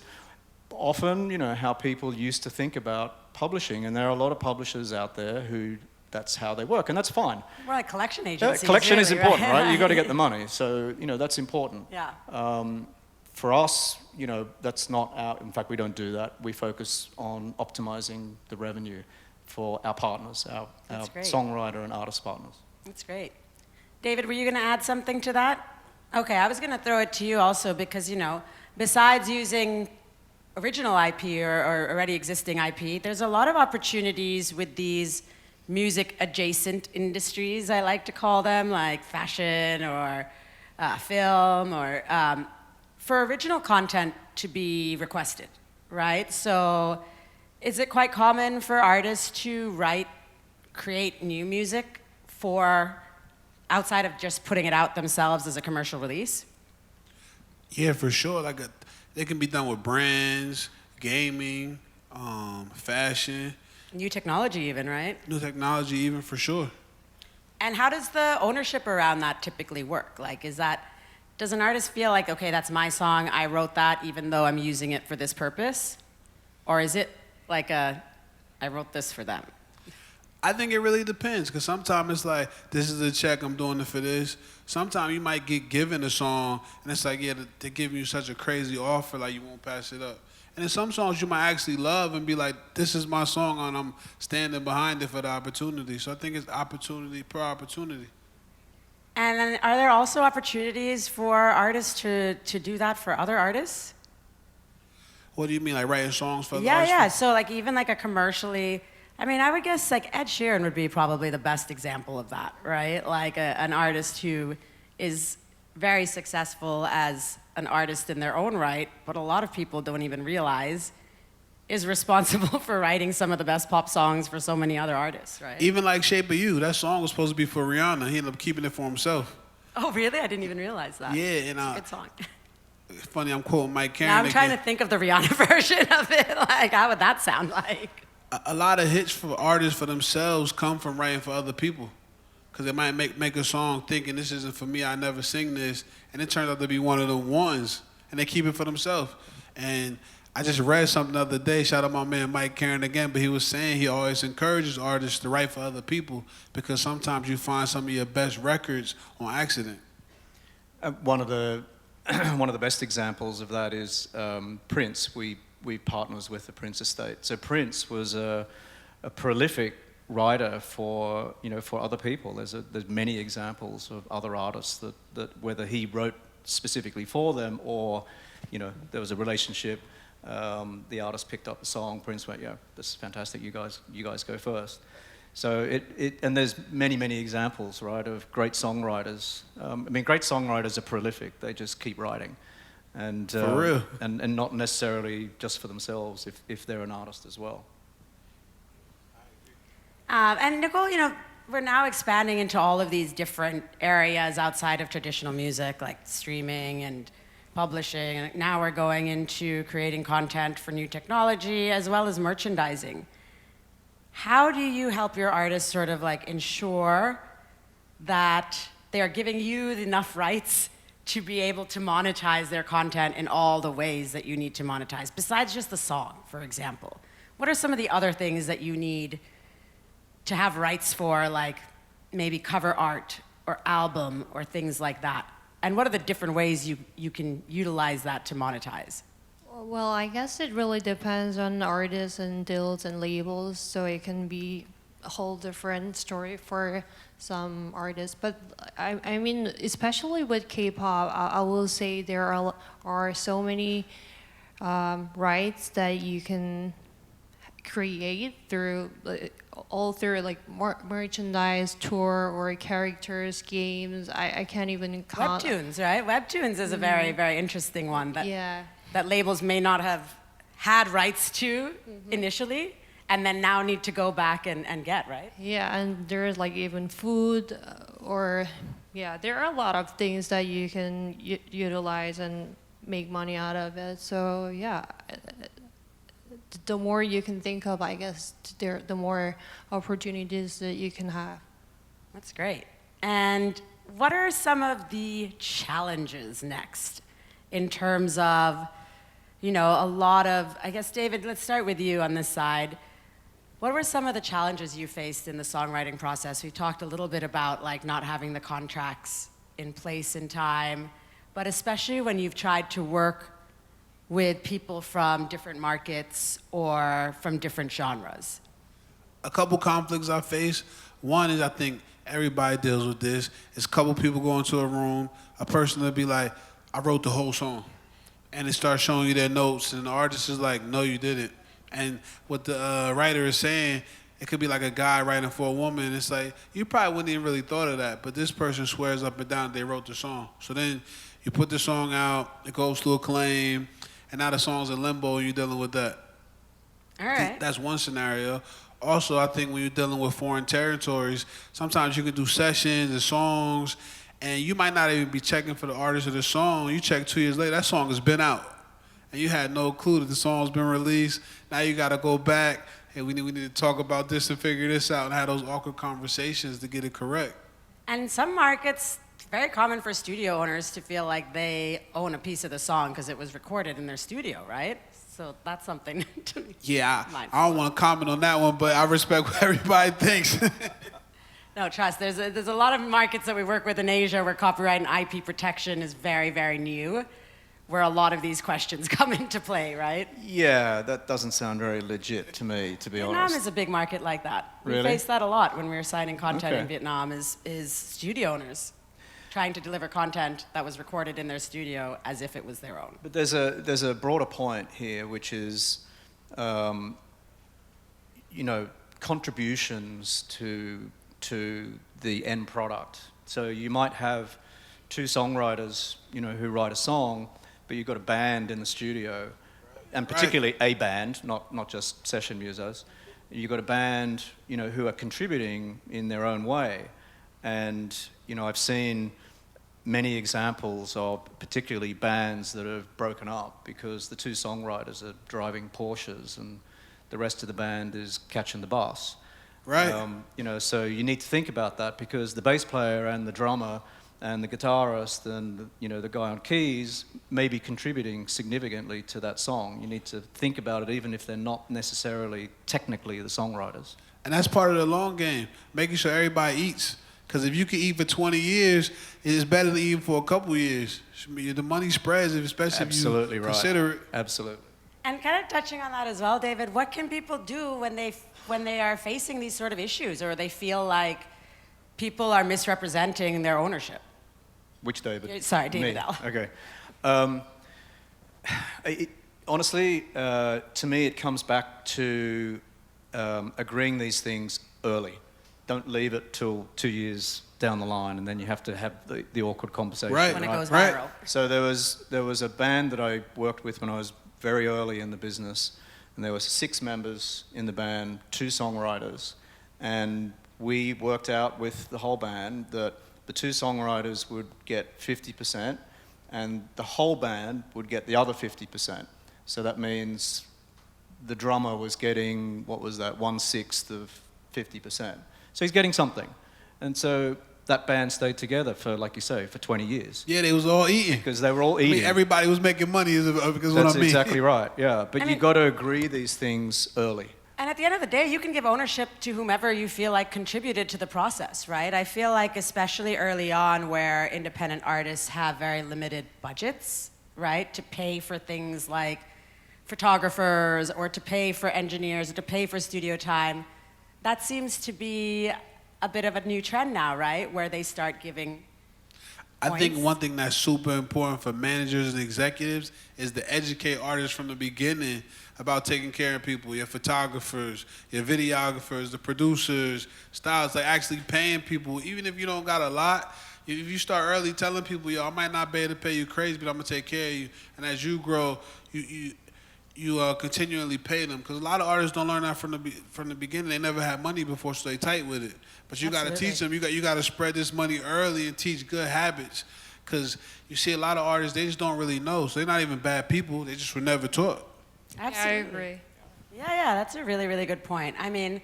often, how people used to think about publishing. And there are a lot of publishers out there who that's how they work, and that's fine. We're like collection agencies. Collection is really, important, right? You got to get the money, so that's important. Yeah. For us, that's not our. In fact, we don't do that. We focus on optimizing the revenue for our partners, our songwriter and artist partners. That's great. David, were you going to add something to that? Okay, I was going to throw it to you also because, besides using original IP or already existing IP, there's a lot of opportunities with these music adjacent industries, I like to call them, like fashion or film or for original content to be requested, right? So is it quite common for artists to create new music for outside of just putting it out themselves as a commercial release? Yeah, for sure. They can be done with brands, gaming, fashion. New technology even, right? New technology even, for sure. And how does the ownership around that typically work? Like, does an artist feel like, okay, that's my song, I wrote that even though I'm using it for this purpose? Or is it like I wrote this for them? I think it really depends, because sometimes it's like, this is a check, I'm doing it for this. Sometimes you might get given a song, and it's like, yeah, they're giving you such a crazy offer, like you won't pass it up. And then some songs you might actually love and be like, this is my song, and I'm standing behind it for the opportunity. So I think it's opportunity per opportunity. And then are there also opportunities for artists to do that for other artists? What do you mean, like writing songs for other Yeah, artists? yeah. So like even like a commercially, I would guess like Ed Sheeran would be probably the best example of that, right? Like an artist who is very successful as an artist in their own right, but a lot of people don't even realize is responsible for writing some of the best pop songs for so many other artists, right? Even like Shape of You, that song was supposed to be for Rihanna. He ended up keeping it for himself. Oh, really? I didn't even realize that. Yeah, and It's a good song. it's funny, I'm quoting Mike Karen Now I'm trying again. to think of the Rihanna version of it. Like, how would that sound like? A lot of hits for artists for themselves come from writing for other people. Because they might make a song thinking, this isn't for me, I never sing this, and it turns out to be one of the ones, and they keep it for themselves. And I just read something the other day, shout out my man Mike Karen again, but he was saying he always encourages artists to write for other people because sometimes you find some of your best records on accident. One of the best examples of that is Prince. We partners with the Prince estate. So Prince was a prolific writer for other people. There's many examples of other artists that whether he wrote specifically for them or there was a relationship. The artist picked up the song. Prince went, "Yeah, this is fantastic. You guys go first." So and there's many examples, right, of great songwriters. Great songwriters are prolific. They just keep writing, and for real, and not necessarily just for themselves if they're an artist as well. And Nicole, we're now expanding into all of these different areas outside of traditional music, like streaming and publishing, and now we're going into creating content for new technology as well as merchandising. How do you help your artists sort of like ensure that they are giving you enough rights to be able to monetize their content in all the ways that you need to monetize, besides just the song, for example? What are some of the other things that you need to have rights for, like maybe cover art or album or things like that? And what are the different ways you can utilize that to monetize? Well, I guess it really depends on artists and deals and labels, so it can be a whole different story for some artists. But I mean, especially with K-pop, I will say there are so many rights that you can create through all through like merchandise, tour, or characters, games. I can't even count. Webtoons, right? Webtoons is a very, very interesting one that, Yeah. that labels may not have had rights to initially, and then now need to go back and get, right? Yeah, and there's like even food, or yeah, there are a lot of things that you can utilize and make money out of it. So yeah, the more you can think of, I guess, the more opportunities that you can have. That's great. And what are some of the challenges next in terms of, you know, a lot of, I guess, David, let's start with you on this side. What were some of the challenges you faced in the songwriting process? We talked a little bit about like not having the contracts in place in time, but especially when you've tried to work with people from different markets or from different genres. A couple conflicts I face. One is I think everybody deals with this. It's a couple people go into a room, a person will be like, I wrote the whole song. And they start showing you their notes, and the artist is like, no, you didn't. And what the writer is saying, it could be like a guy writing for a woman. It's like, you probably wouldn't even really thought of that, but this person swears up and down they wrote the song. So then you put the song out, it goes through acclaim, and now the song's in limbo and you're dealing with that. All right. That's one scenario. Also, I think when you're dealing with foreign territories, sometimes you can do sessions and songs, and you might not even be checking for the artist of the song. You check 2 years later, that song has been out. And you had no clue that the song's been released. Now you got to go back, and we need to talk about this and figure this out and have those awkward conversations to get it correct. And in some markets, it's very common for studio owners to feel like they own a piece of the song because it was recorded in their studio, right? So that's something to be mindful I don't want to comment on that one, but I respect what everybody thinks. No, trust. There's a lot of markets that we work with in Asia where copyright and IP protection is very, very new, where a lot of these questions come into play, right? Yeah, that doesn't sound very legit to me, to be Vietnam honest. is a big market like that. Really? We faced that a lot when we were signing content Okay. in Vietnam is studio owners trying to deliver content that was recorded in their studio as if it was their own. But there's a broader point here, which is, you know, contributions to the end product. So you might have two songwriters, you know, who write a song, but you've got a band in the studio, and particularly a band, not just session musos. You've got a band, you know, who are contributing in their own way. And, you know, I've seen many examples of particularly bands that have broken up because the two songwriters are driving Porsches and the rest of the band is catching the bus. Right. You know, so you need to think about that because the bass player and the drummer and the guitarist and, you know, the guy on keys may be contributing significantly to that song. You need to think about it even if they're not necessarily technically the songwriters. And that's part of the long game, making sure everybody eats. Because if you can eat for 20 years, it's better than eating for a couple years. The money spreads, especially Absolutely if you right. consider it. Absolutely. And kind of touching on that as well, David, what can people do when they are facing these sort of issues or they feel like people are misrepresenting their ownership? Which David? Sorry, David Me. L. Okay. Honestly, to me, it comes back to agreeing these things early. Don't leave it till 2 years down the line, and then you have to have the awkward conversation. Right. When it goes Right. viral. So there was a band that I worked with when I was very early in the business, and there were 6 members in the band, 2 songwriters, and we worked out with the whole band that the 2 songwriters would get 50%, and the whole band would get the other 50%. So that means the drummer was getting, what was that, 1/6 of 50%. So he's getting something. And so that band stayed together for, like you say, for 20 years. Yeah, they was all eating. Because they were all I eating. mean, everybody was making money is because what I That's mean. exactly right, yeah. But And you it- got to agree these things early. And at the end of the day, you can give ownership to whomever you feel like contributed to the process, right? I feel like especially early on where independent artists have very limited budgets, right? To pay for things like photographers or to pay for engineers or to pay for studio time, that seems to be a bit of a new trend now, right? Where they start giving I think points. one thing that's super important for managers and executives is to educate artists from the beginning about taking care of people, your photographers, your videographers, the producers, stylists, like actually paying people, even if you don't got a lot. If you start early telling people, yo, I might not be able to pay you crazy, but I'm gonna take care of you. And as you grow, you continually pay them. Because a lot of artists don't learn that from the beginning. They never had money before, so they tight with it. But you got to teach them. You got to spread this money early and teach good habits. Because you see a lot of artists, they just don't really know. So they're not even bad people. They just were never taught. Absolutely. I agree. Yeah, that's a really, really good point. I mean,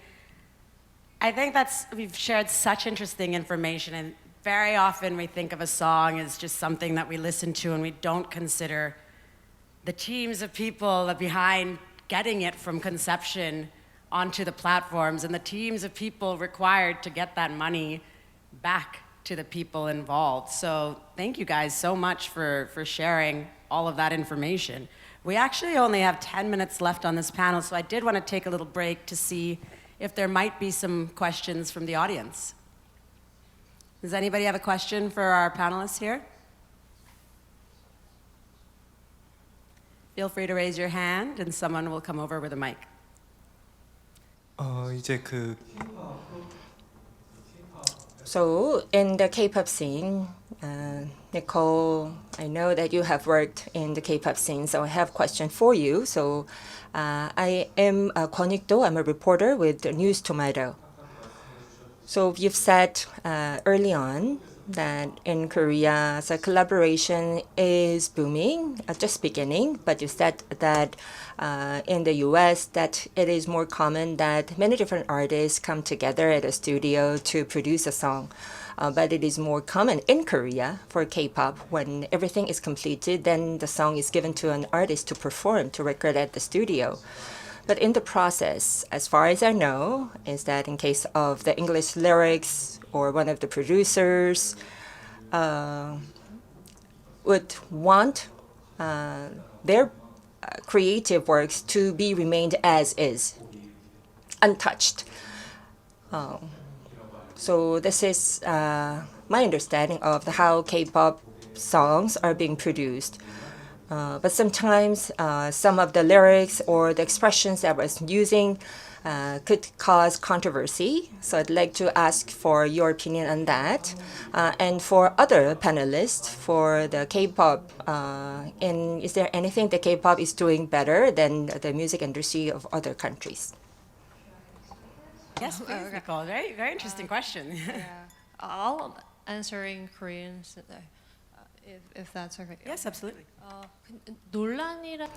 I think we've shared such interesting information, and very often we think of a song as just something that we listen to, and we don't consider the teams of people behind getting it from conception onto the platforms, and the teams of people required to get that money back to the people involved. So thank you guys so much for sharing all of that information. We actually only have 10 minutes left on this panel, so I did want to take a little break to see if there might be some questions from the audience. Does anybody have a question for our panelists here? Feel free to raise your hand and someone will come over with a mic. So in the K-pop scene, Nicole, I know that you have worked in the K-pop scene, so I have a question for you. So I am Kwon Ik-do. I'm a reporter with News Tomato. So you've said early on that in Korea, so collaboration is booming, just beginning, but you said that in the US that it is more common that many different artists come together at a studio to produce a song. But it is more common in Korea for K-pop when everything is completed, then the song is given to an artist to perform, to record at the studio. But in the process, as far as I know, is that in case of the English lyrics or one of the producers would want their creative works to be remained as is, untouched. So this is my understanding of how K-pop songs are being produced. But sometimes some of the lyrics or the expressions that I was using could cause controversy. So I'd like to ask for your opinion on that. And for other panelists, for the K-pop, is there anything the K-pop is doing better than the music industry of other countries? Yes, please, Nicole. Very, very interesting question. Yeah, I'll answer in Korean, if that's okay. Yes, absolutely. 논란이라.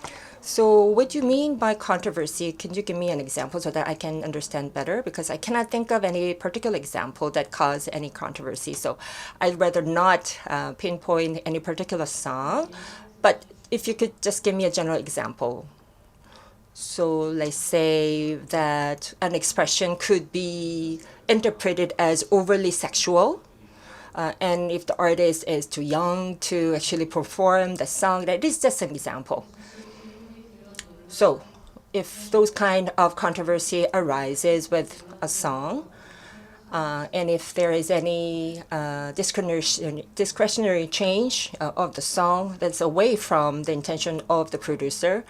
So what do you mean by controversy? Can you give me an example so that I can understand better? Because I cannot think of any particular example that caused any controversy. So I'd rather not pinpoint any particular song. But if you could just give me a general example. So let's say that an expression could be interpreted as overly sexual. And if the artist is too young to actually perform the song, that is just an example. So if those kind of controversy arises with a song, and if there is any discretionary change of the song that's away from the intention of the producer,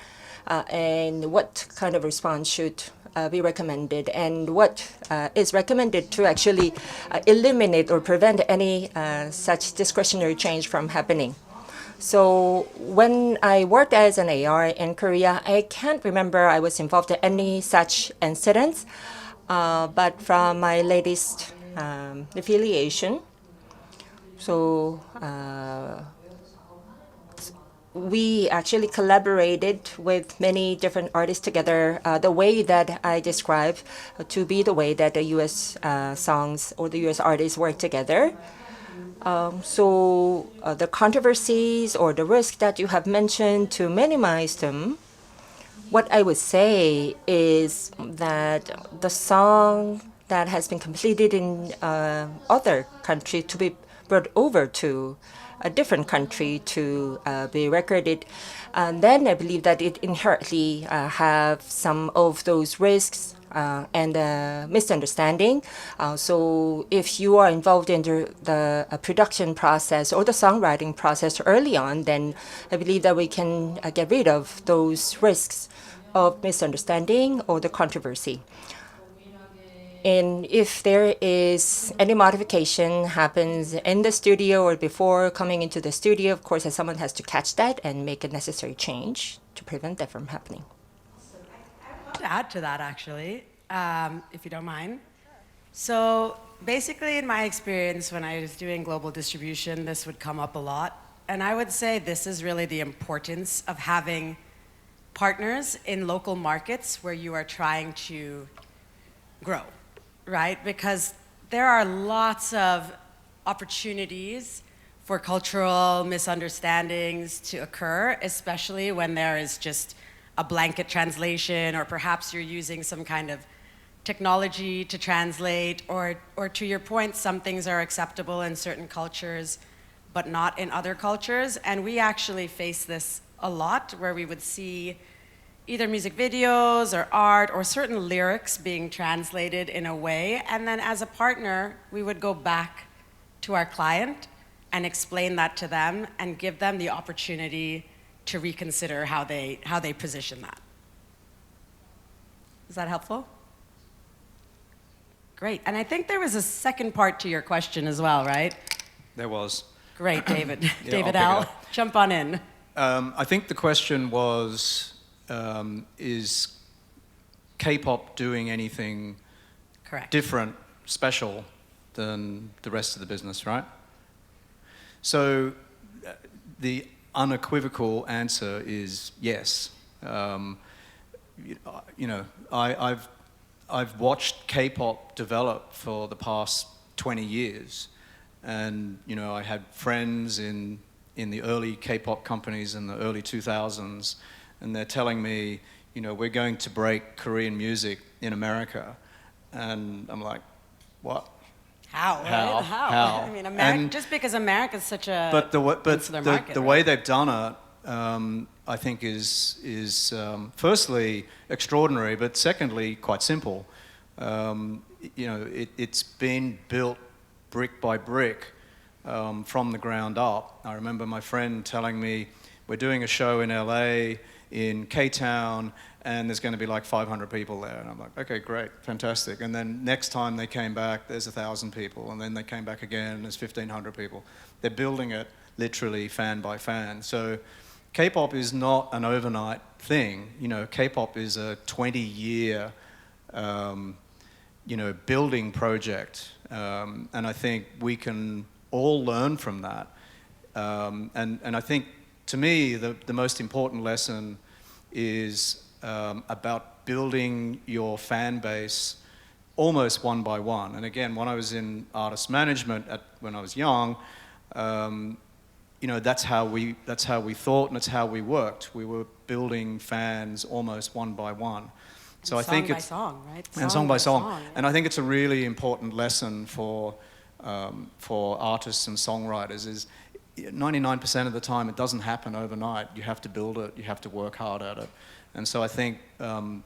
and what kind of response should be recommended, and what is recommended to actually eliminate or prevent any such discretionary change from happening. So when I worked as an AR in Korea, I can't remember I was involved in any such incidents, but from my latest affiliation, so we actually collaborated with many different artists together, the way that I describe to be the way that the US songs or the US artists work together. So the controversies or the risk that you have mentioned, to minimize them, what I would say is that the song that has been completed in other country to be brought over to a different country to be recorded, and then I believe that it inherently have some of those risks and misunderstanding. So if you are involved in the production process or the songwriting process early on, then I believe that we can get rid of those risks of misunderstanding or the controversy. And if there is any modification happens in the studio or before coming into the studio, of course, someone has to catch that and make a necessary change to prevent that from happening. To add to that, actually, if you don't mind. So basically, in my experience, when I was doing global distribution, this would come up a lot. And I would say this is really the importance of having partners in local markets where you are trying to grow, right? Because there are lots of opportunities for cultural misunderstandings to occur, especially when there is just a blanket translation, or perhaps you're using some kind of technology to translate, or to your point, some things are acceptable in certain cultures, but not in other cultures. And we actually face this a lot, where we would see either music videos or art or certain lyrics being translated in a way, and then as a partner, we would go back to our client and explain that to them and give them the opportunity to reconsider how they position that. Is that helpful? Great. And I think there was a second part to your question as well, right? There was. Great, David. Yeah, David I'll L., pick it up. jump on in. I think the question was, is K-pop doing anything Correct. different, special than the rest of the business, right? So the unequivocal answer is yes. I've watched K-pop develop for the past 20 years, and I had friends in the early K-pop companies in the early 2000s, and they're telling me, we're going to break Korean music in America, and I'm like, what? How? How? Right? How? How? I mean, And- just because America's such a But insular market, the right? way they've done it, I think is firstly extraordinary, but secondly quite simple. It's been built brick by brick from the ground up. I remember my friend telling me, we're doing a show in LA, in K-Town, and there's going to be like 500 people there. And I'm like, okay, great, fantastic. And then next time they came back, there's 1,000 people. And then they came back again, and there's 1,500 people. They're building it literally fan by fan. So K-pop is not an overnight thing. K-pop is a 20-year, building project. And I think we can all learn from that. And I think, to me, the most important lesson is about building your fan base almost one by one. And again, when I was in artist management when I was young, that's how we thought, and that's how we worked. We were building fans almost one by one. So I think it's song by song, right? and song by song. Yeah. And I think it's a really important lesson for artists and songwriters. Is 99% of the time it doesn't happen overnight. You have to build it. You have to work hard at it. And so I think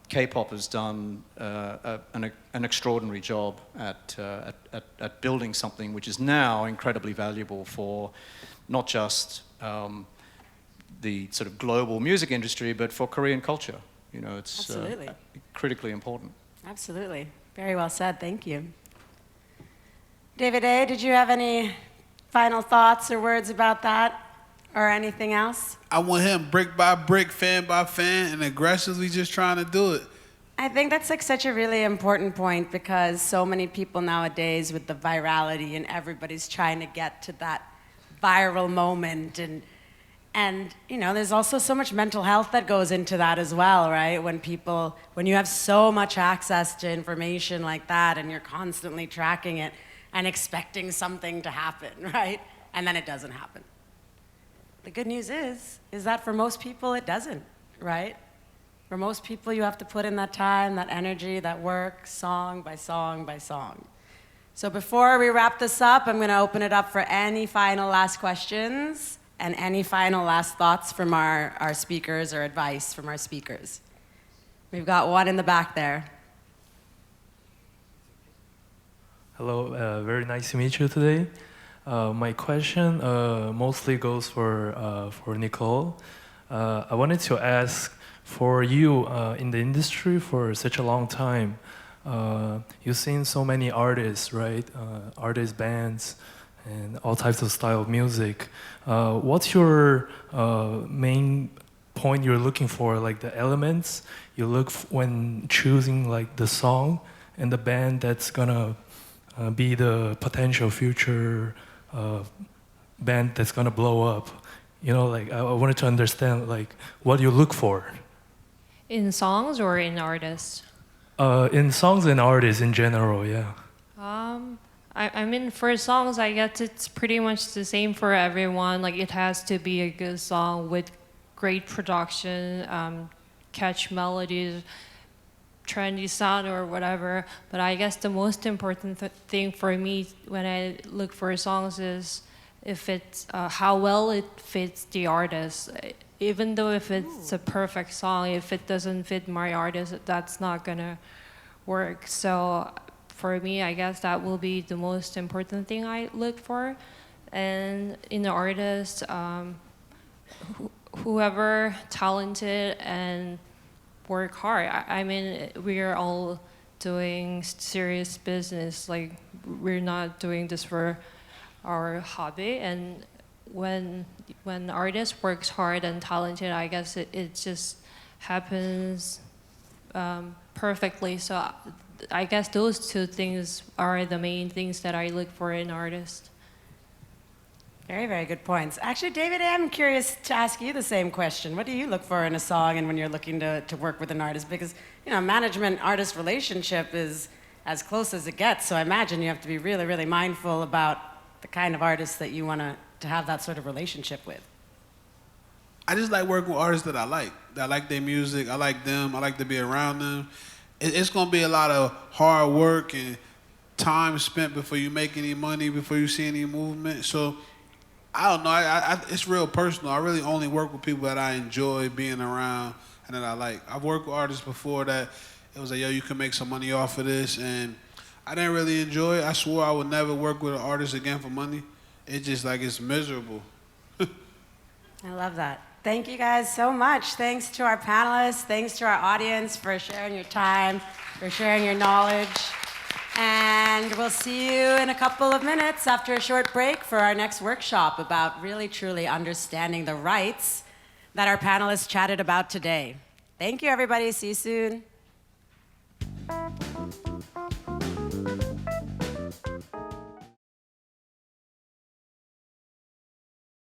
K-pop has done an extraordinary job at building something which is now incredibly valuable for not just the sort of global music industry, but for Korean culture. It's Absolutely. Critically important. Absolutely. Very well said. Thank you. David A., did you have any final thoughts or words about that, or anything else? I want him brick by brick, fan by fan, and aggressively just trying to do it. I think that's like such a really important point, because so many people nowadays with the virality, and everybody's trying to get to that viral moment, and there's also so much mental health that goes into that as well, right? When you have so much access to information like that, and you're constantly tracking it and expecting something to happen, right? And then it doesn't happen. The good news is that for most people it doesn't, right? For most people you have to put in that time, that energy, that work, song by song by song. So before we wrap this up, I'm gonna open it up for any final last questions and any final last thoughts from our speakers, or advice from our speakers. We've got one in the back there. Hello, very nice to meet you today. My question mostly goes for Nicole. I wanted to ask, for you in the industry for such a long time, you've seen so many artists, right? Artists, bands, and all types of style of music. What's your main point you're looking for, like the elements you look when choosing like the song and the band that's gonna be the potential future band that's gonna blow up? You know, like I wanted to understand like what you look for. In songs or in artists? In songs and artists in general, yeah. I mean, for songs, I guess it's pretty much the same for everyone. Like, it has to be a good song with great production, catch melodies, trendy sound or whatever. But I guess the most important thing for me when I look for songs is if it's how well it fits the artist. Even though if it's a perfect song, if it doesn't fit my artist, that's not gonna work. So for me, I guess that will be the most important thing I look for. And in the artist, whoever talented and work hard. I mean, we are all doing serious business. Like, we're not doing this for our hobby. And when artist works hard and talented, I guess it just happens perfectly. So I guess those two things are the main things that I look for in artists. Very, very good points. Actually, David, I'm curious to ask you the same question. What do you look for in a song and when you're looking to work with an artist? Because, you know, management-artist relationship is as close as it gets, so I imagine you have to be really, really mindful about the kind of artists that you want to have that sort of relationship with. I just like working with artists that I like their music, I like them, I like to be around them. It's gonna be a lot of hard work and time spent before you make any money, before you see any movement. So I don't know, it's real personal. I really only work with people that I enjoy being around and that I like. I've worked with artists before that it was like, yo, you can make some money off of this, and I didn't really enjoy it. I swore I would never work with an artist again for money. It's just like, it's miserable. I love that. Thank you guys so much. Thanks to our panelists. Thanks to our audience for sharing your time, for sharing your knowledge. And we'll see you in a couple of minutes after a short break for our next workshop about really, truly understanding the rights that our panelists chatted about today. Thank you, everybody. See you soon.